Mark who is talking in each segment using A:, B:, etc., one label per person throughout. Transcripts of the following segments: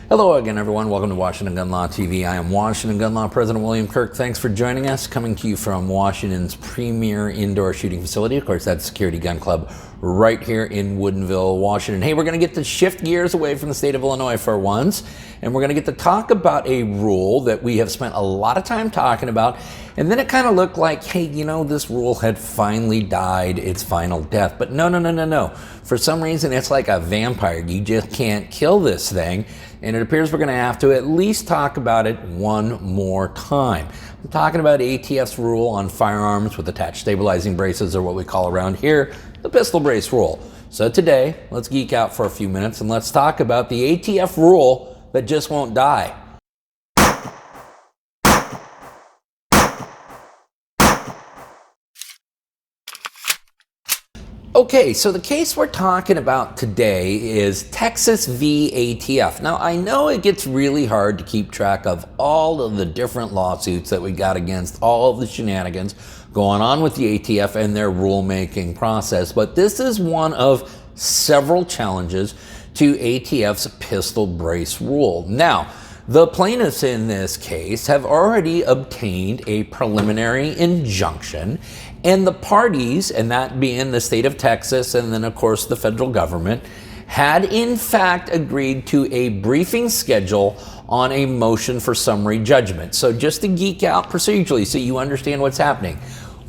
A: Hello again, everyone. Welcome to Washington Gun Law TV. I am Washington Gun Law President William Kirk. Thanks for joining us. Coming to you from Washington's premier indoor shooting facility. Of course, that's Security Gun Club right here in Woodinville, Washington. Hey, we're going to get to shift gears away from the state of Illinois for once, and we're going to get to talk about a rule that we have spent a lot of time talking about, and then it kind of looked like, hey, you know, this rule had finally died its final death. But no. For some reason, it's like a vampire. You just can't kill this thing. And it appears we're going to have to at least talk about it one more time. I'm talking about ATF's rule on firearms with attached stabilizing braces, or what we call around here the Pistol Brace Rule. So today, let's geek out for a few minutes and let's talk about the ATF rule that just won't die. Okay, so the case we're talking about today is Texas v. ATF. Now, I know it gets really hard to keep track of all of the different lawsuits that we got against all of the shenanigans going on with the ATF and their rulemaking process, but this is one of several challenges to ATF's Pistol Brace Rule. Now, the plaintiffs in this case have already obtained a preliminary injunction, and the parties, and that being the state of Texas and then of course the federal government, had in fact agreed to a briefing schedule on a motion for summary judgment. So just to geek out procedurally so you understand what's happening.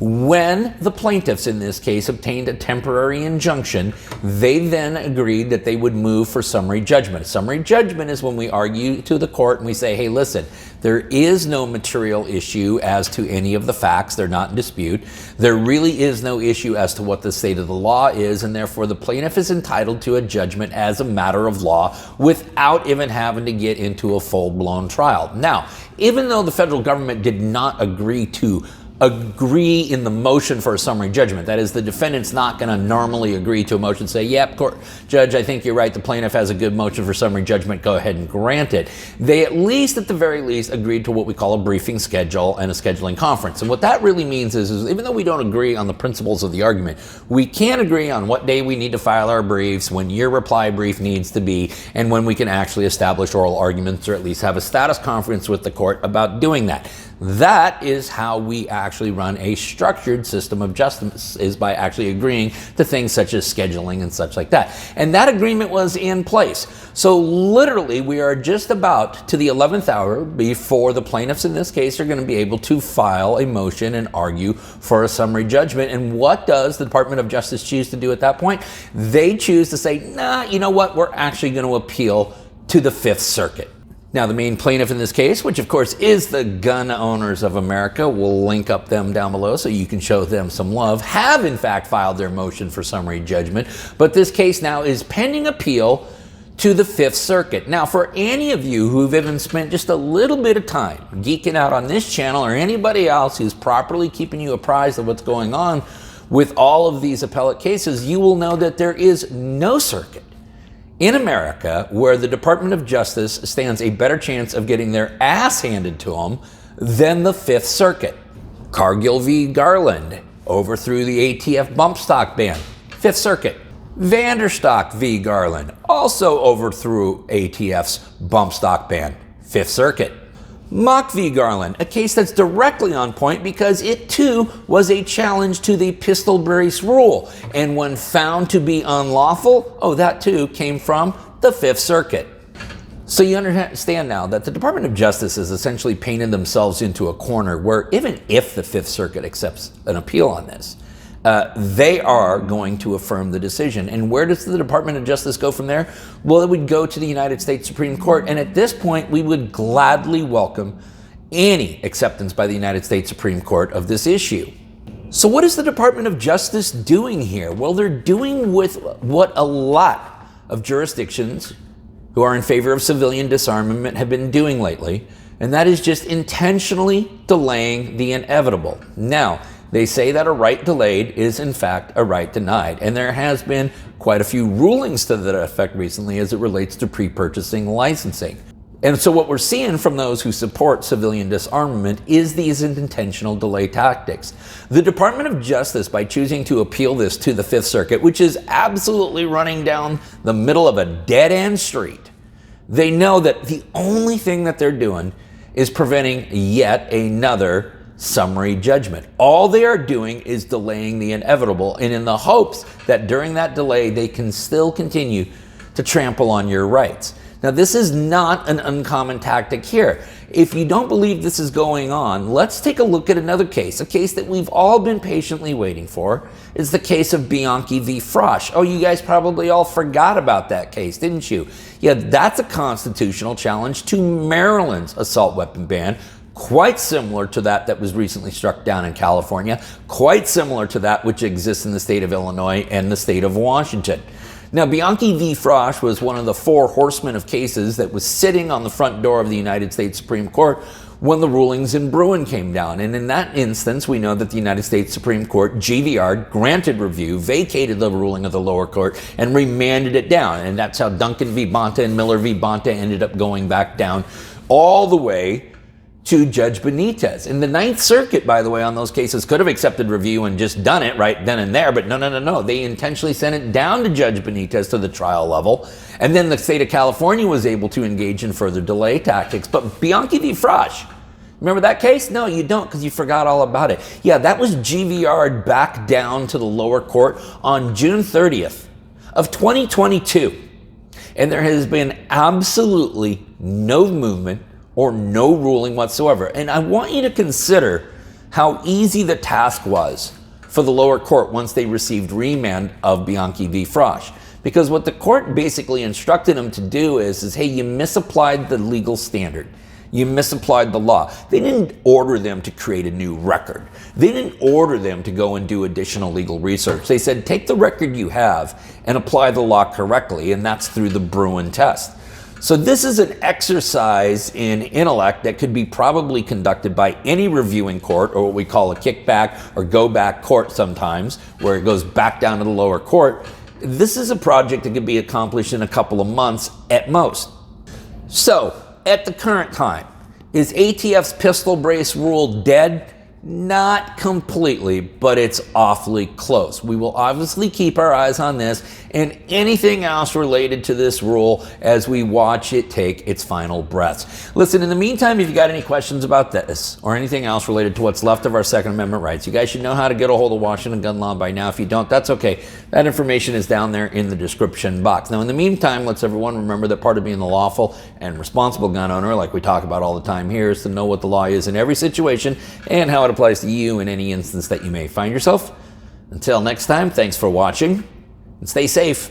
A: When the plaintiffs in this case obtained a temporary injunction, they then agreed that they would move for summary judgment. Summary judgment is when we argue to the court and we say, hey, listen, there is no material issue as to any of the facts. They're not in dispute. There really is no issue as to what the state of the law is, and therefore the plaintiff is entitled to a judgment as a matter of law without even having to get into a full-blown trial. Now, even though the federal government did not agree in the motion for a summary judgment. That is, the defendant's not going to normally agree to a motion and say, yep, court, judge, I think you're right, the plaintiff has a good motion for summary judgment, go ahead and grant it. They at the very least, agreed to what we call a briefing schedule and a scheduling conference. And what that really means is even though we don't agree on the principles of the argument, we can agree on what day we need to file our briefs, when your reply brief needs to be, and when we can actually establish oral arguments or at least have a status conference with the court about doing that. That is how we actually run a structured system of justice, is by actually agreeing to things such as scheduling and such like that. And that agreement was in place. So literally, we are just about to the 11th hour before the plaintiffs in this case are going to be able to file a motion and argue for a summary judgment. And what does the Department of Justice choose to do at that point? They choose to say, nah, you know what? We're actually going to appeal to the Fifth Circuit. Now, the main plaintiff in this case, which of course is the Gun Owners of America, we'll link up them down below so you can show them some love, have in fact filed their motion for summary judgment. But this case now is pending appeal to the Fifth Circuit. Now, for any of you who've even spent just a little bit of time geeking out on this channel, or anybody else who's properly keeping you apprised of what's going on with all of these appellate cases, you will know that there is no circuit in America where the Department of Justice stands a better chance of getting their ass handed to them than the Fifth Circuit. Cargill v. Garland overthrew the ATF bump stock ban, Fifth Circuit. Vanderstock v. Garland also overthrew ATF's bump stock ban, Fifth Circuit. Mock v. Garland, a case that's directly on point because it too was a challenge to the Pistol Brace Rule, and when found to be unlawful, that too came from the Fifth Circuit. So you understand now that the Department of Justice has essentially painted themselves into a corner where even if the Fifth Circuit accepts an appeal on this, they are going to affirm the decision. And where does the Department of Justice go from there? Well, it would go to the United States Supreme Court. And at this point, we would gladly welcome any acceptance by the United States Supreme Court of this issue. So what is the Department of Justice doing here? Well, they're doing with what a lot of jurisdictions who are in favor of civilian disarmament have been doing lately, and that is just intentionally delaying the inevitable. Now, they say that a right delayed is in fact a right denied, and there has been quite a few rulings to that effect recently as it relates to pre-purchasing licensing. And so what we're seeing from those who support civilian disarmament is these intentional delay tactics. The Department of Justice, by choosing to appeal this to the Fifth Circuit, which is absolutely running down the middle of a dead-end street, They know that the only thing that they're doing is preventing yet another summary judgment. All they are doing is delaying the inevitable, and in the hopes that during that delay they can still continue to trample on your rights. Now, this is not an uncommon tactic here. If you don't believe this is going on, let's take a look at another case, a case that we've all been patiently waiting for. It's the case of Bianchi v. Frosch. Oh, you guys probably all forgot about that case, didn't you? Yeah, that's a constitutional challenge to Maryland's assault weapon ban, quite similar to that was recently struck down in California, quite similar to that which exists in the state of Illinois and the state of Washington. Now, Bianchi v. Frosch was one of the four horsemen of cases that was sitting on the front door of the United States Supreme Court when the rulings in Bruin came down. And in that instance, we know that the United States Supreme Court, GVR'd, granted review, vacated the ruling of the lower court, and remanded it down. And that's how Duncan v. Bonta and Miller v. Bonta ended up going back down all the way to Judge Benitez. And the Ninth Circuit, by the way, on those cases could have accepted review and just done it right then and there, but no. They intentionally sent it down to Judge Benitez to the trial level, and then the state of California was able to engage in further delay tactics. But Bianchi v. Frosch, remember that case? No, you don't, because you forgot all about it. Yeah, that was GVR'd back down to the lower court on June 30th of 2022. And there has been absolutely no movement or no ruling whatsoever. And I want you to consider how easy the task was for the lower court once they received remand of Bianchi v. Frosch. Because what the court basically instructed them to do is hey, you misapplied the legal standard. You misapplied the law. They didn't order them to create a new record. They didn't order them to go and do additional legal research. They said, take the record you have and apply the law correctly, and that's through the Bruin test. So this is an exercise in intellect that could be probably conducted by any reviewing court, or what we call a kickback or go back court sometimes, where it goes back down to the lower court. This is a project that could be accomplished in a couple of months at most. So at the current time, is ATF's pistol brace rule dead? Not completely, but it's awfully close. We will obviously keep our eyes on this and anything else related to this rule as we watch it take its final breaths. Listen, in the meantime, if you got any questions about this or anything else related to what's left of our Second Amendment rights, you guys should know how to get a hold of Washington gun law by now. If you don't, that's okay. That information is down there in the description box. Now, in the meantime, let's everyone remember that part of being the lawful and responsible gun owner, like we talk about all the time here, is to know what the law is in every situation and how it applies to you in any instance that you may find yourself. Until next time, thanks for watching and stay safe.